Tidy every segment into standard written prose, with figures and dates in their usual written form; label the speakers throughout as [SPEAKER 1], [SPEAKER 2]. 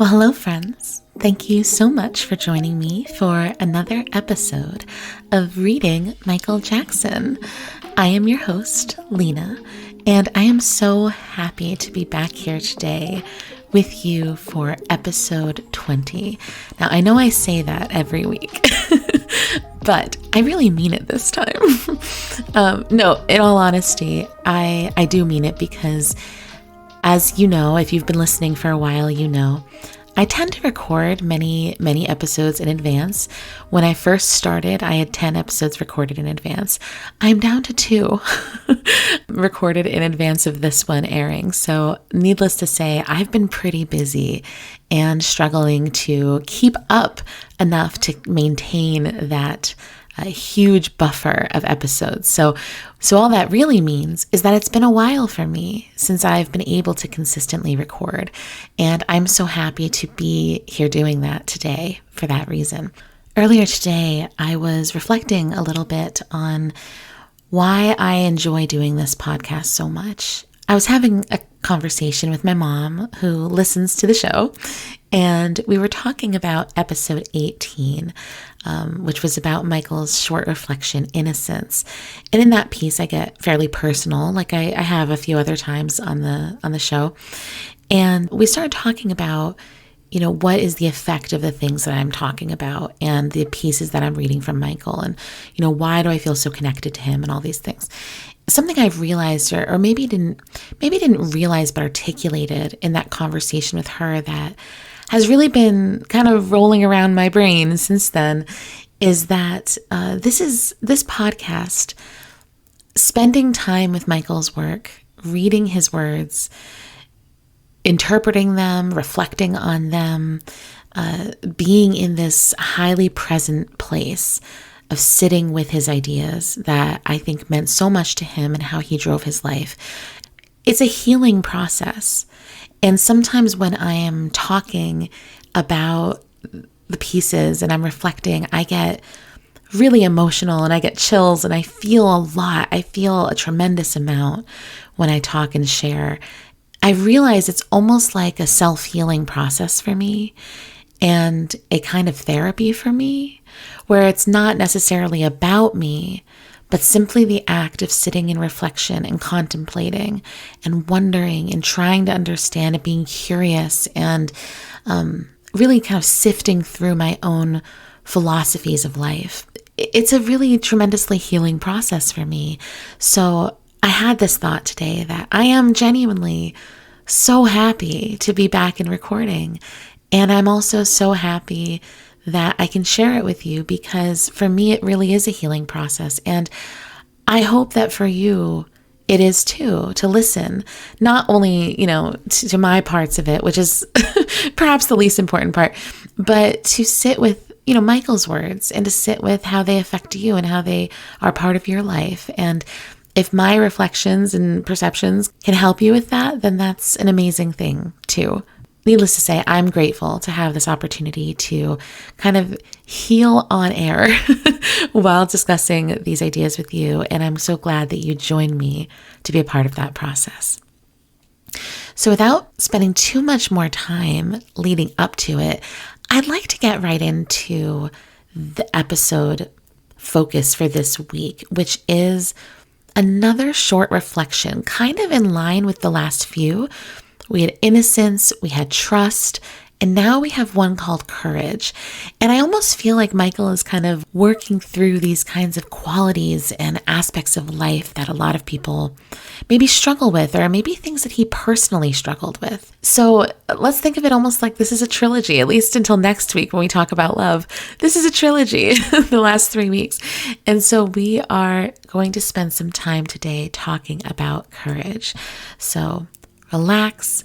[SPEAKER 1] Well, hello, friends. Thank you so much for joining me for another episode of Reading Michael Jackson. I am your host, Lena, and I am so happy to be back here today with you for episode 20. Now, I know I say that every week, but I really mean it this time. No, in all honesty, I do mean it because, as you know, if you've been listening for a while, you know, I tend to record many episodes in advance. When I first started, I had 10 episodes recorded in advance. I'm down to 2 recorded in advance of this one airing. So needless to say, I've been pretty busy and struggling to keep up enough to maintain that a huge buffer of episodes. So all that really means is that it's been a while for me since I've been able to consistently record. And I'm so happy to be here doing that today for that reason. Earlier today, I was reflecting a little bit on why I enjoy doing this podcast so much. I was having a conversation with my mom, who listens to the show, and we were talking about episode 18, which was about Michael's short reflection, Innocence. And in that piece, I get fairly personal, like I have a few other times on the show. And we started talking about, what is the effect of the things that I'm talking about and the pieces that I'm reading from Michael, and, why do I feel so connected to him and all these things. Something I've realized, or maybe didn't realize but articulated in that conversation with her, that has really been kind of rolling around my brain since then, is that this podcast, spending time with Michael's work, reading his words, interpreting them, reflecting on them, being in this highly present place of sitting with his ideas that I think meant so much to him and how he drove his life. It's a healing process. And sometimes when I am talking about the pieces and I'm reflecting, I get really emotional and I get chills and I feel a lot. I feel a tremendous amount when I talk and share. I realize it's almost like a self-healing process for me and a kind of therapy for me, where it's not necessarily about me, but simply the act of sitting in reflection and contemplating and wondering and trying to understand and being curious and really kind of sifting through my own philosophies of life. It's a really tremendously healing process for me. So I had this thought today that I am genuinely so happy to be back in recording. And I'm also so happy that I can share it with you, because for me, it really is a healing process. And I hope that for you, it is too, to listen, not only, to my parts of it, which is perhaps the least important part, but to sit with, Michael's words and to sit with how they affect you and how they are part of your life. And if my reflections and perceptions can help you with that, then that's an amazing thing too. Needless to say, I'm grateful to have this opportunity to kind of heal on air while discussing these ideas with you. And I'm so glad that you joined me to be a part of that process. So without spending too much more time leading up to it, I'd like to get right into the episode focus for this week, which is another short reflection, kind of in line with the last few. We had innocence, we had trust, and now we have one called courage. And I almost feel like Michael is kind of working through these kinds of qualities and aspects of life that a lot of people maybe struggle with, or maybe things that he personally struggled with. So let's think of it almost like this is a trilogy, at least until next week when we talk about love. This is a trilogy, the last 3 weeks. And so we are going to spend some time today talking about courage. So relax,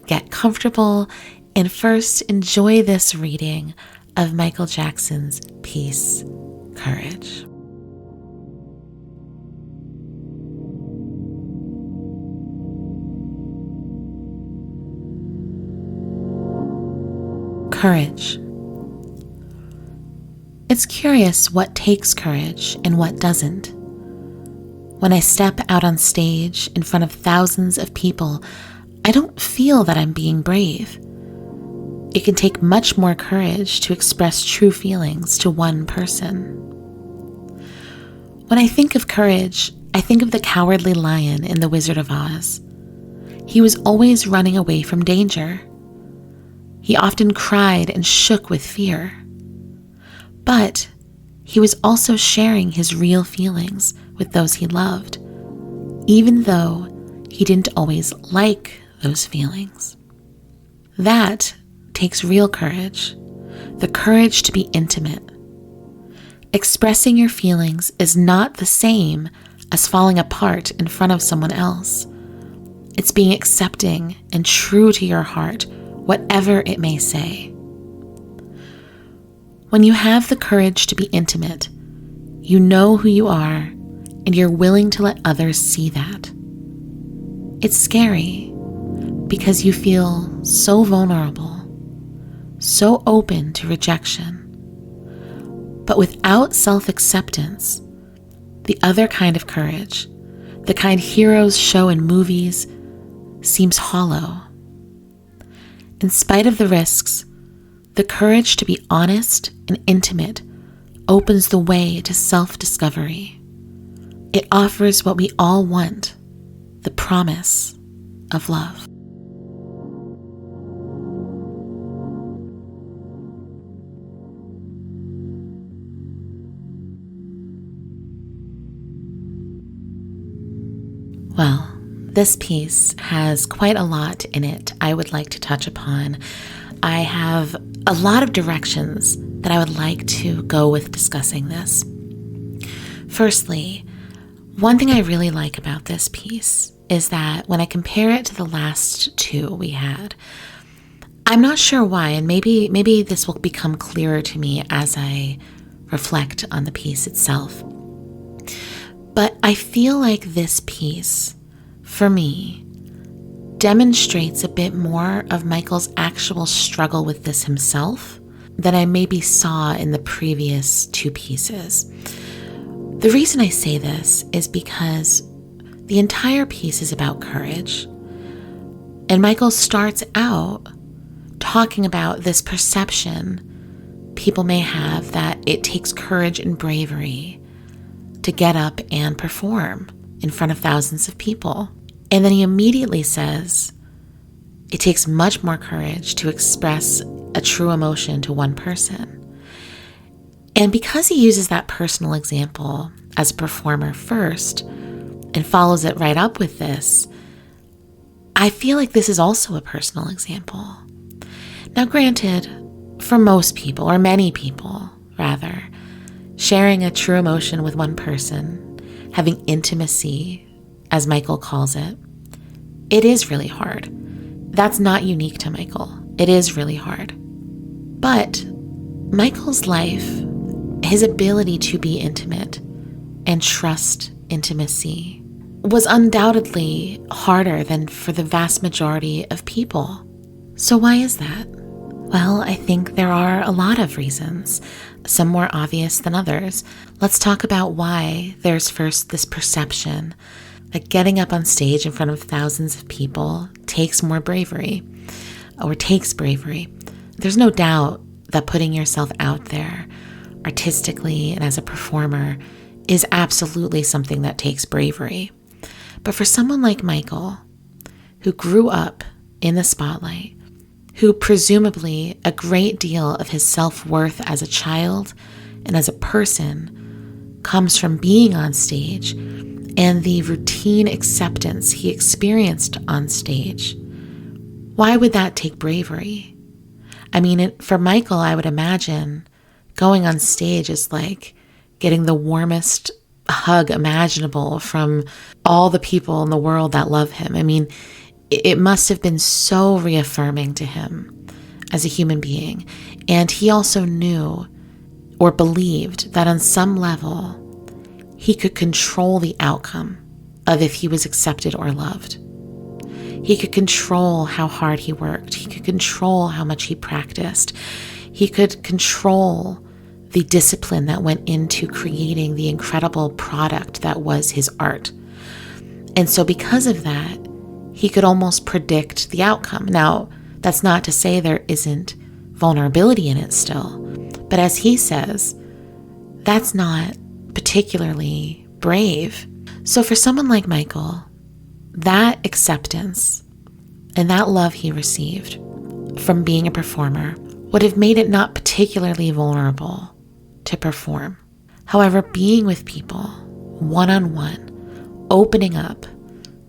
[SPEAKER 1] get comfortable, and first enjoy this reading of Michael Jackson's piece, Courage. Courage. It's curious what takes courage and what doesn't. When I step out on stage in front of thousands of people, I don't feel that I'm being brave. it can take much more courage to express true feelings to one person. When I think of courage, I think of the cowardly lion in The Wizard of Oz. He was always running away from danger. He often cried and shook with fear. But he was also sharing his real feelings with those he loved, even though he didn't always like those feelings. That takes real courage, the courage to be intimate. Expressing your feelings is not the same as falling apart in front of someone else. It's being accepting and true to your heart, whatever it may say. When you have the courage to be intimate, you know who you are and you're willing to let others see that. It's scary because you feel so vulnerable, so open to rejection. But without self-acceptance, the other kind of courage, the kind heroes show in movies, seems hollow. In spite of the risks, the courage to be honest and intimate opens the way to self-discovery. It offers what we all want, the promise of love. Well, this piece has quite a lot in it I would like to touch upon. I have a lot of directions that I would like to go with discussing this. Firstly, one thing I really like about this piece is that when I compare it to the last two we had, I'm not sure why, and maybe this will become clearer to me as I reflect on the piece itself. But I feel like this piece, for me, demonstrates a bit more of Michael's actual struggle with this himself than I maybe saw in the previous two pieces. The reason I say this is because the entire piece is about courage. And Michael starts out talking about this perception people may have that it takes courage and bravery to get up and perform in front of thousands of people. And then he immediately says, it takes much more courage to express a true emotion to one person. And because he uses that personal example as a performer first and follows it right up with this, I feel like this is also a personal example. Now, granted, for most people, or many people rather, sharing a true emotion with one person, having intimacy, as Michael calls it, it is really hard. That's not unique to Michael. It is really hard. But Michael's life, his ability to be intimate and trust intimacy, was undoubtedly harder than for the vast majority of people. So why is that? Well, I think there are a lot of reasons, some more obvious than others. Let's talk about why there's first this perception that getting up on stage in front of thousands of people takes more bravery, or takes bravery. There's no doubt that putting yourself out there artistically and as a performer is absolutely something that takes bravery. But for someone like Michael, who grew up in the spotlight, who presumably a great deal of his self-worth as a child and as a person comes from being on stage and the routine acceptance he experienced on stage, why would that take bravery? I mean, for Michael, I would imagine going on stage is like getting the warmest hug imaginable from all the people in the world that love him. I mean, it must have been so reaffirming to him as a human being. And he also knew or believed that on some level, he could control the outcome of if he was accepted or loved. He could control how hard he worked. He could control how much he practiced. He could control the discipline that went into creating the incredible product that was his art. And so because of that, he could almost predict the outcome. Now, that's not to say there isn't vulnerability in it still. But as he says, that's not particularly brave. So for someone like Michael, that acceptance and that love he received from being a performer would have made it not particularly vulnerable to perform. However, being with people one-on-one, opening up,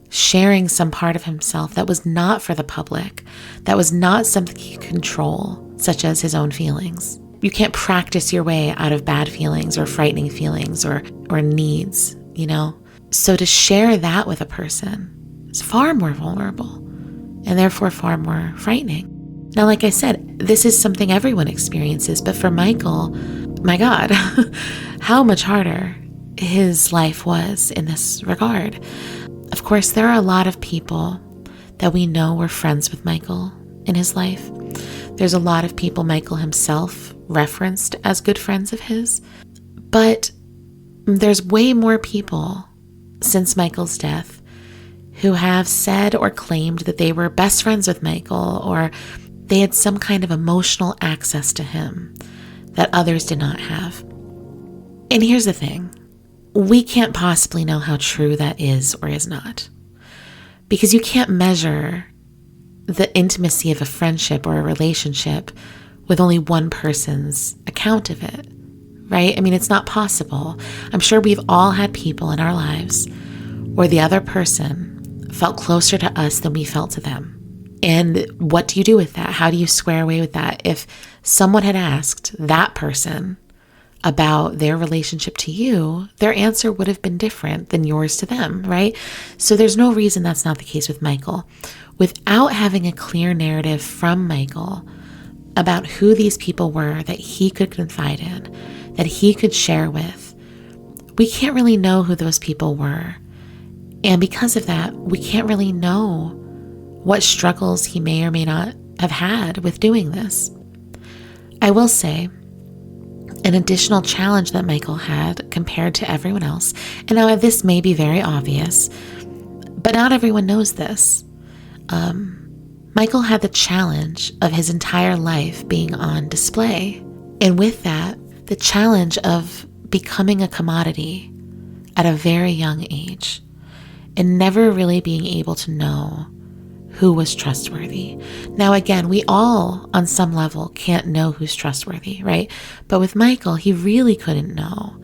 [SPEAKER 1] sharing some part of himself that was not for the public, that was not something he could control, such as his own feelings. You can't practice your way out of bad feelings or frightening feelings or needs, So to share that with a person is far more vulnerable and therefore far more frightening. Now, like I said, this is something everyone experiences, but for Michael, my God, how much harder his life was in this regard. Of course, there are a lot of people that we know were friends with Michael in his life. There's a lot of people Michael himself referenced as good friends of his, but there's way more people since Michael's death who have said or claimed that they were best friends with Michael, or they had some kind of emotional access to him that others did not have. And here's the thing. We can't possibly know how true that is or is not, because you can't measure the intimacy of a friendship or a relationship with only one person's account of it, right? I mean, it's not possible. I'm sure we've all had people in our lives where the other person felt closer to us than we felt to them. And what do you do with that? How do you square away with that? If someone had asked that person about their relationship to you, their answer would have been different than yours to them, right? So there's no reason that's not the case with Michael. Without having a clear narrative from Michael about who these people were that he could confide in, that he could share with, we can't really know who those people were. And because of that, we can't really know what struggles he may or may not have had with doing this. I will say, an additional challenge that Michael had compared to everyone else, and now this may be very obvious, but not everyone knows this. Michael had the challenge of his entire life being on display, and with that, the challenge of becoming a commodity at a very young age and never really being able to know who was trustworthy. Now, again, we all, on some level, can't know who's trustworthy, right? But with Michael, he really couldn't know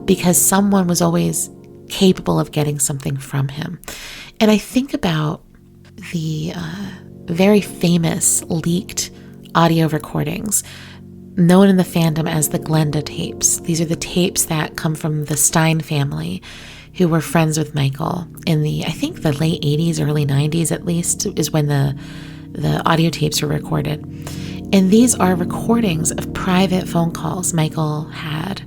[SPEAKER 1] because someone was always capable of getting something from him. And I think about the very famous leaked audio recordings known in the fandom as the Glenda tapes. These are the tapes that come from the Stein family, who were friends with Michael in I think the late 80s, early 90s at least, is when the audio tapes were recorded. And these are recordings of private phone calls Michael had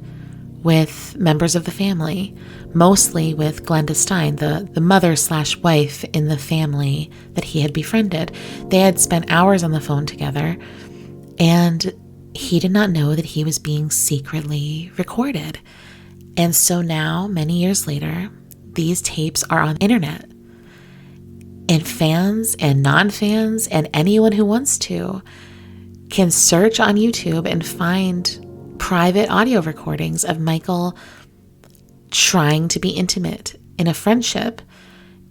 [SPEAKER 1] with members of the family, mostly with Glenda Stein, the mother/wife in the family that he had befriended. They had spent hours on the phone together, and he did not know that he was being secretly recorded. And so now, many years later, these tapes are on the internet. And fans and non-fans and anyone who wants to can search on YouTube and find private audio recordings of Michael trying to be intimate in a friendship.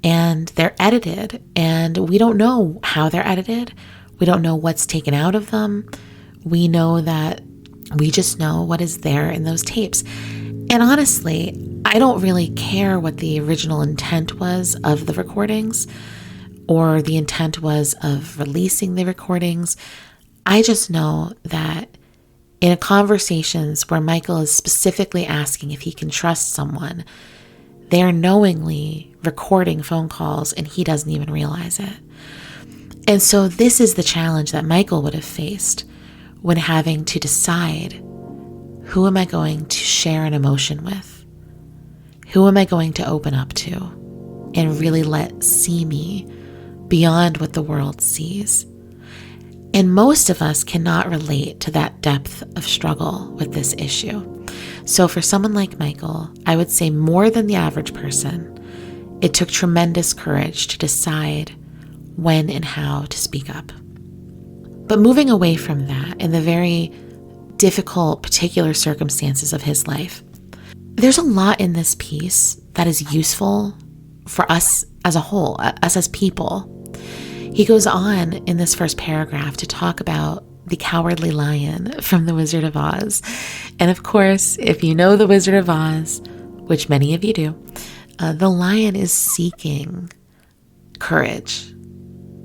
[SPEAKER 1] And they're edited. And we don't know how they're edited. We don't know what's taken out of them. We just know what is there in those tapes. And honestly, I don't really care what the original intent was of the recordings or the intent was of releasing the recordings. I just know that in conversations where Michael is specifically asking if he can trust someone, they are knowingly recording phone calls and he doesn't even realize it. And so this is the challenge that Michael would have faced when having to decide, who am I going to share an emotion with? Who am I going to open up to and really let see me beyond what the world sees? And most of us cannot relate to that depth of struggle with this issue. So for someone like Michael, I would say more than the average person, it took tremendous courage to decide when and how to speak up. But moving away from that in the very difficult particular circumstances of his life, there's a lot in this piece that is useful for us as a whole, us as people. He goes on in this first paragraph to talk about the cowardly lion from The Wizard of Oz. And of course, if you know The Wizard of Oz, which many of you do, the lion is seeking courage.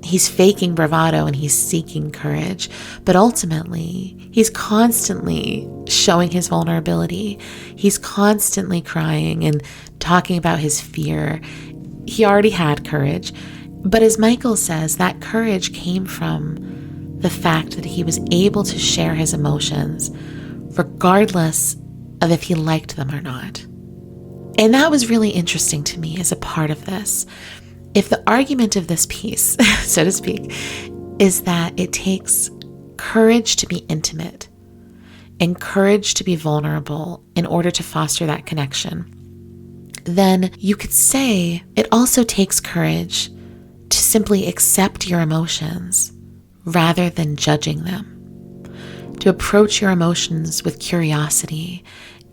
[SPEAKER 1] He's faking bravado and he's seeking courage, but ultimately he's constantly showing his vulnerability. He's constantly crying and talking about his fear. He already had courage, but as Michael says, that courage came from the fact that he was able to share his emotions regardless of if he liked them or not. And that was really interesting to me as a part of this. If the argument of this piece, so to speak, is that it takes courage to be intimate and courage to be vulnerable in order to foster that connection, then you could say it also takes courage to simply accept your emotions rather than judging them, to approach your emotions with curiosity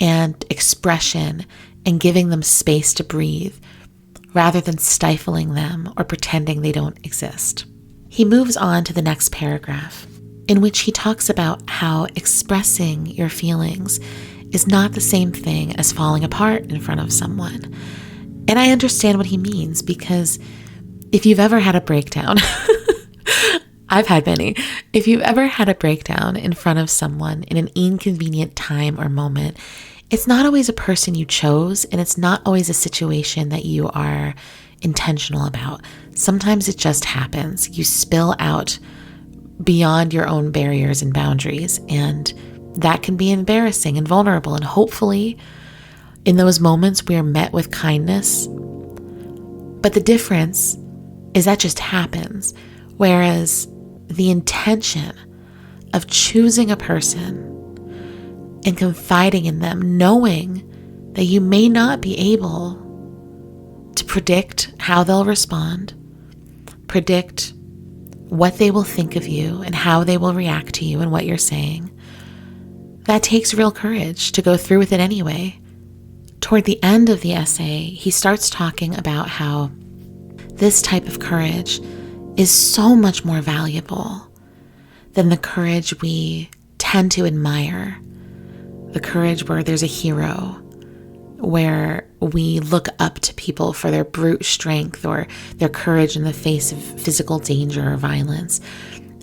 [SPEAKER 1] and expression and giving them space to breathe, rather than stifling them or pretending they don't exist. He moves on to the next paragraph, in which he talks about how expressing your feelings is not the same thing as falling apart in front of someone. And I understand what he means, because if you've ever had a breakdown, I've had many. If you've ever had a breakdown in front of someone in an inconvenient time or moment, it's not always a person you chose, and it's not always a situation that you are intentional about. Sometimes it just happens. You spill out beyond your own barriers and boundaries, and that can be embarrassing and vulnerable. And hopefully, in those moments, we are met with kindness. But the difference is that just happens. Whereas the intention of choosing a person and confiding in them, knowing that you may not be able to predict how they'll respond, predict what they will think of you and how they will react to you and what you're saying, that takes real courage to go through with it anyway. Toward the end of the essay, he starts talking about how this type of courage is so much more valuable than the courage we tend to admire. The courage where there's a hero, where we look up to people for their brute strength or their courage in the face of physical danger or violence.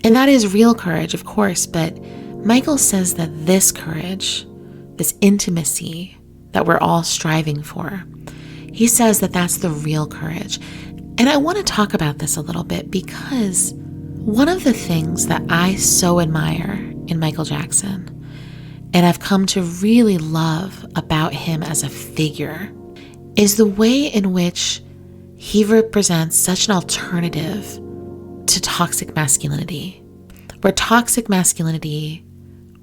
[SPEAKER 1] And that is real courage, of course, but Michael says that this courage, this intimacy that we're all striving for, he says that that's the real courage. And I want to talk about this a little bit, because one of the things that I so admire in Michael Jackson, and I've come to really love about him as a figure, is the way in which he represents such an alternative to toxic masculinity, where toxic masculinity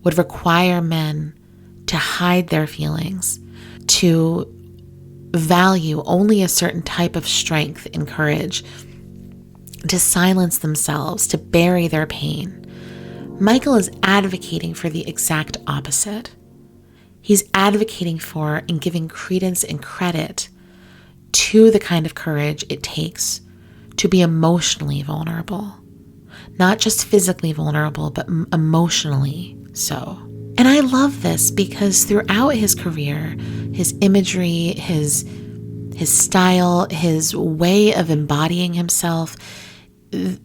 [SPEAKER 1] would require men to hide their feelings, to value only a certain type of strength and courage, to silence themselves, to bury their pain. Michael is advocating for the exact opposite. He's advocating for and giving credence and credit to the kind of courage it takes to be emotionally vulnerable. Not just physically vulnerable, but emotionally so. And I love this because throughout his career, his imagery, his style, his way of embodying himself,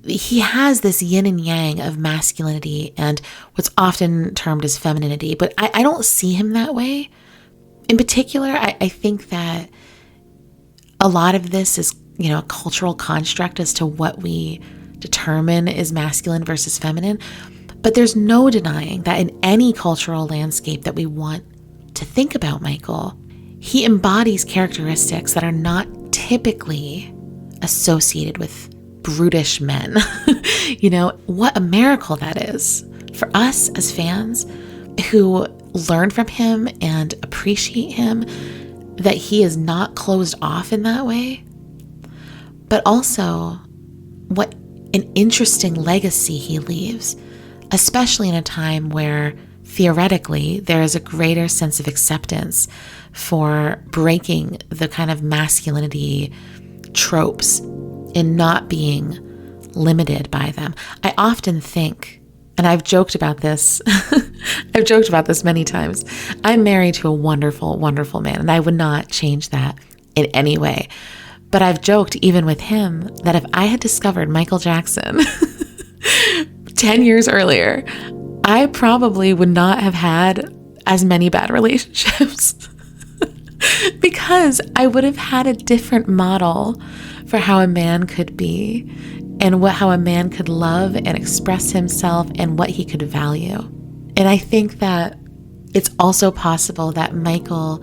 [SPEAKER 1] he has this yin and yang of masculinity and what's often termed as femininity, but I don't see him that way. In particular, I think that a lot of this is, a cultural construct as to what we determine is masculine versus feminine. But there's no denying that in any cultural landscape that we want to think about Michael, he embodies characteristics that are not typically associated with brutish men. What a miracle that is for us as fans who learn from him and appreciate him, that he is not closed off in that way. But also, what an interesting legacy he leaves especially in a time where theoretically there is a greater sense of acceptance for breaking the kind of masculinity tropes and not being limited by them. I often think, and I've joked about this, I've joked about this many times. I'm married to a wonderful, wonderful man, and I would not change that in any way. But I've joked even with him that if I had discovered Michael Jackson 10 years earlier, I probably would not have had as many bad relationships because I would have had a different model for how a man could be and how a man could love and express himself and what he could value. And I think that it's also possible that Michael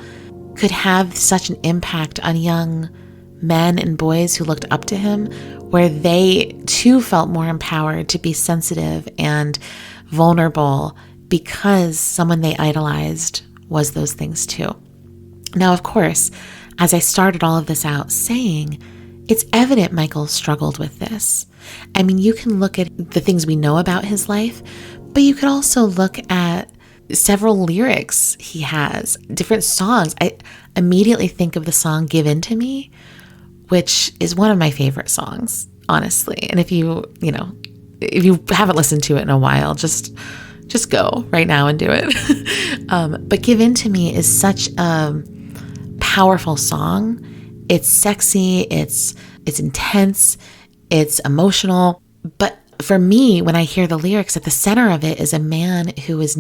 [SPEAKER 1] could have such an impact on young men and boys who looked up to him, where they too felt more empowered to be sensitive and vulnerable because someone they idolized was those things too. Now, of course, as I started all of this out saying, it's evident Michael struggled with this. I mean, you can look at the things we know about his life, but you could also look at several lyrics he has, different songs. I immediately think of the song Give In To Me, which is one of my favorite songs, honestly. And if you haven't listened to it in a while, just go right now and do it. But Give In To Me is such a powerful song. It's sexy, it's intense, it's emotional. But for me, when I hear the lyrics, at the center of it is a man who is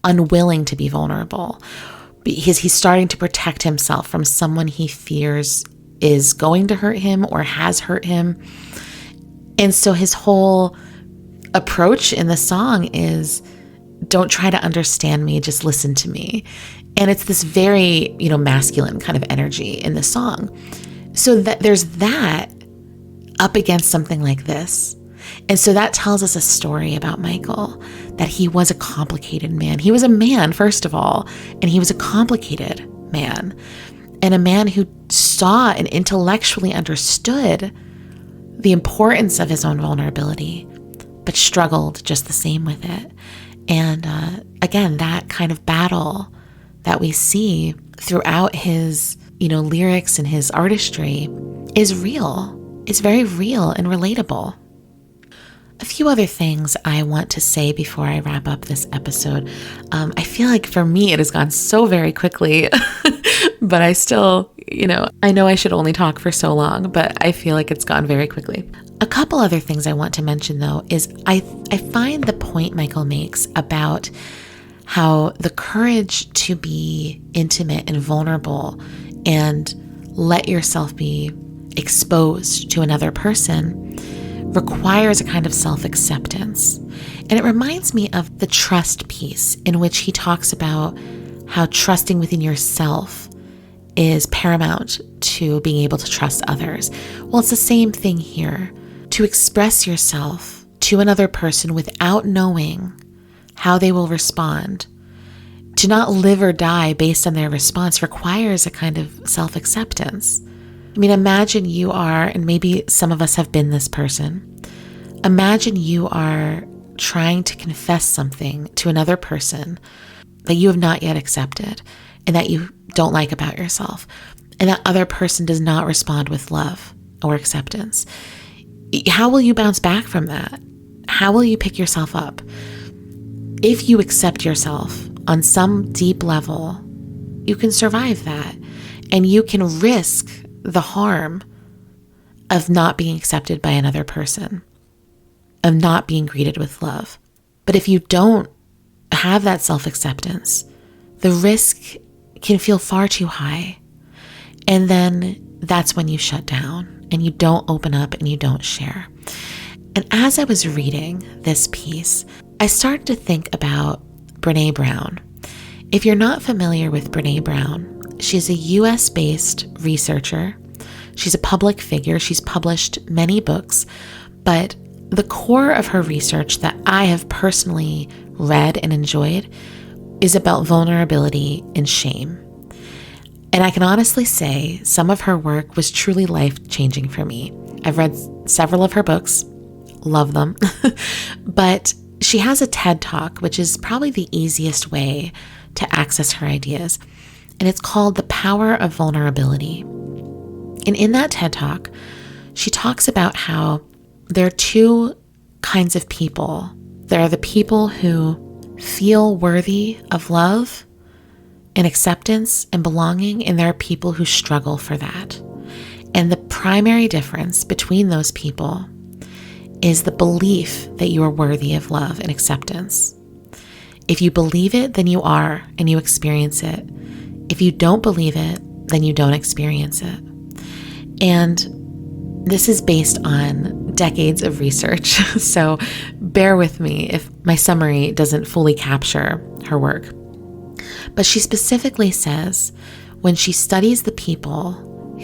[SPEAKER 1] unwilling to be vulnerable. He's starting to protect himself from someone he fears is going to hurt him or has hurt him. And so his whole approach in the song is, don't try to understand me, just listen to me. And it's this very, masculine kind of energy in the song. So that there's that up against something like this. And so that tells us a story about Michael, that he was a complicated man. He was a man, first of all, and he was a complicated man, and a man who saw and intellectually understood the importance of his own vulnerability, but struggled just the same with it. And again, that kind of battle that we see throughout his, lyrics and his artistry is real. It's very real and relatable. A few other things I want to say before I wrap up this episode. I feel like for me, it has gone so very quickly, but I still, I know I should only talk for so long, but I feel like it's gone very quickly. A couple other things I want to mention, though, is I find the point Michael makes about how the courage to be intimate and vulnerable and let yourself be exposed to another person requires a kind of self-acceptance. And it reminds me of the trust piece, in which he talks about how trusting within yourself is paramount to being able to trust others. Well, it's the same thing here. To express yourself to another person without knowing how they will respond, to not live or die based on their response, requires a kind of self-acceptance. I mean, imagine you are, and maybe some of us have been this person, imagine you are trying to confess something to another person that you have not yet accepted and that you don't like about yourself, and that other person does not respond with love or acceptance. How will you bounce back from that? How will you pick yourself up? If you accept yourself on some deep level, you can survive that, and you can risk the harm of not being accepted by another person, of not being greeted with love. But if you don't have that self-acceptance, the risk can feel far too high. And then that's when you shut down and you don't open up and you don't share. And as I was reading this piece, I started to think about Brené Brown. If you're not familiar with Brené Brown, she's a US-based researcher. She's a public figure. She's published many books, but the core of her research that I have personally read and enjoyed is about vulnerability and shame. And I can honestly say some of her work was truly life-changing for me. I've read several of her books, love them, but she has a TED Talk, which is probably the easiest way to access her ideas. And it's called The Power of Vulnerability. And in that TED Talk, she talks about how there are two kinds of people. There are the people who feel worthy of love and acceptance and belonging, and there are people who struggle for that. And the primary difference between those people is the belief that you are worthy of love and acceptance. If you believe it, then you are, and you experience it. If you don't believe it, then you don't experience it. And this is based on decades of research, so bear with me if my summary doesn't fully capture her work. But she specifically says when she studies the people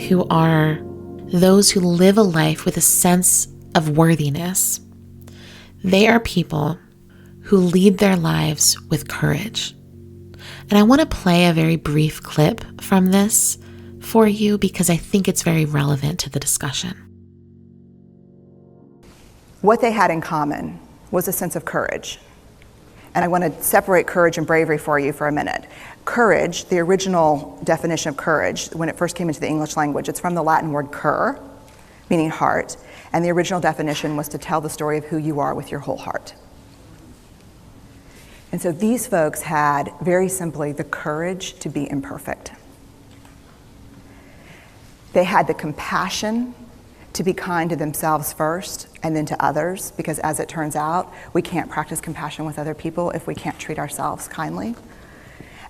[SPEAKER 1] who are those who live a life with a sense of worthiness, they are people who lead their lives with courage. And I want to play a very brief clip from this for you because I think it's very relevant to the discussion.
[SPEAKER 2] What they had in common was a sense of courage. And I want to separate courage and bravery for you for a minute. Courage, the original definition of courage, when it first came into the English language, it's from the Latin word cur, meaning heart. And the original definition was to tell the story of who you are with your whole heart. And so these folks had, very simply, the courage to be imperfect. They had the compassion to be kind to themselves first and then to others, because as it turns out, we can't practice compassion with other people if we can't treat ourselves kindly.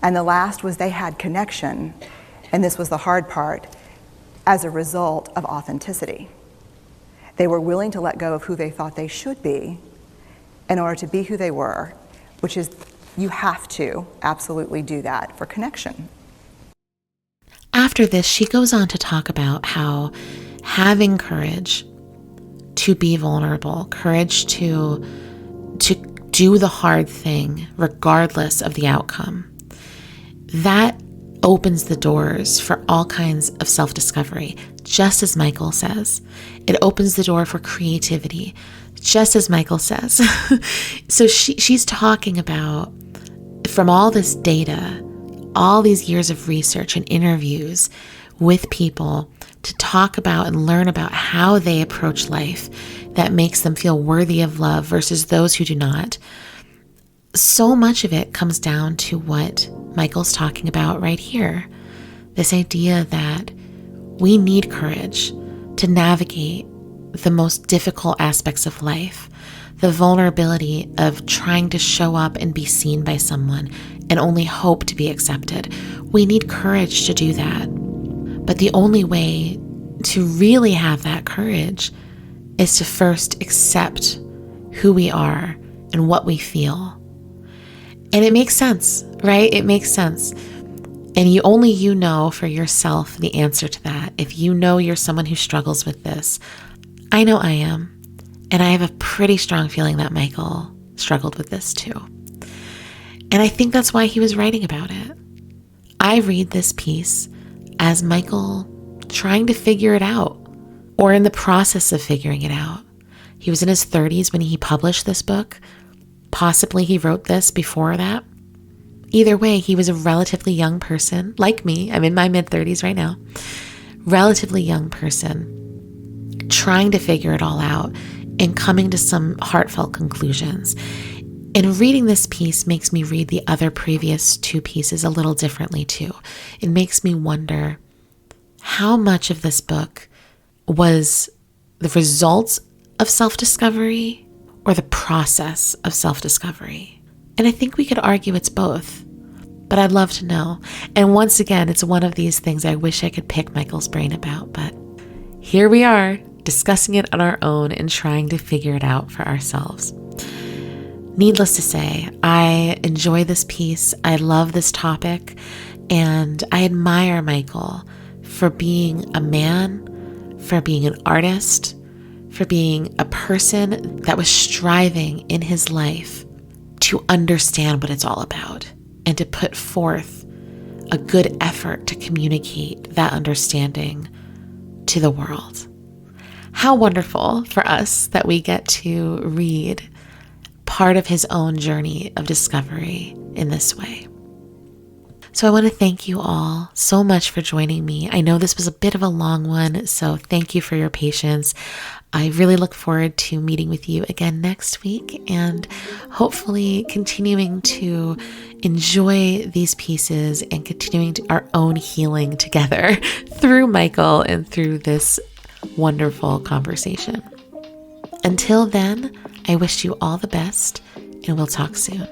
[SPEAKER 2] And the last was they had connection, and this was the hard part, as a result of authenticity. They were willing to let go of who they thought they should be in order to be who they were, which is, you have to absolutely do that for connection.
[SPEAKER 1] After this, she goes on to talk about how having courage to be vulnerable, courage to do the hard thing regardless of the outcome, that opens the doors for all kinds of self-discovery, just as Michael says. It opens the door for creativity, just as Michael says. So she's talking about, from all this data, all these years of research and interviews with people to talk about and learn about how they approach life that makes them feel worthy of love versus those who do not. So much of it comes down to what Michael's talking about right here. This idea that we need courage to navigate the most difficult aspects of life, the vulnerability of trying to show up and be seen by someone and only hope to be accepted. We need courage to do that. But the only way to really have that courage is to first accept who we are and what we feel. And it makes sense, right? It makes sense. And you know for yourself the answer to that. If you know you're someone who struggles with this, I know I am. And I have a pretty strong feeling that Michael struggled with this too. And I think that's why he was writing about it. I read this piece as Michael trying to figure it out, or in the process of figuring it out. He was in his 30s when he published this book. Possibly he wrote this before that. Either way, he was a relatively young person, like me. I'm in my mid-30s right now. Relatively young person, trying to figure it all out and coming to some heartfelt conclusions. And reading this piece makes me read the other previous two pieces a little differently too. It makes me wonder how much of this book was the results of self-discovery or the process of self-discovery. And I think we could argue it's both, but I'd love to know. And once again, it's one of these things I wish I could pick Michael's brain about, but here we are discussing it on our own and trying to figure it out for ourselves. Needless to say, I enjoy this piece. I love this topic, and I admire Michael for being a man, for being an artist, for being a person that was striving in his life to understand what it's all about and to put forth a good effort to communicate that understanding to the world. How wonderful for us that we get to read part of his own journey of discovery in this way. So I want to thank you all so much for joining me. I know this was a bit of a long one, so thank you for your patience. I really look forward to meeting with you again next week and hopefully continuing to enjoy these pieces and continuing our own healing together through Michael and through this wonderful conversation. Until then, I wish you all the best, and we'll talk soon.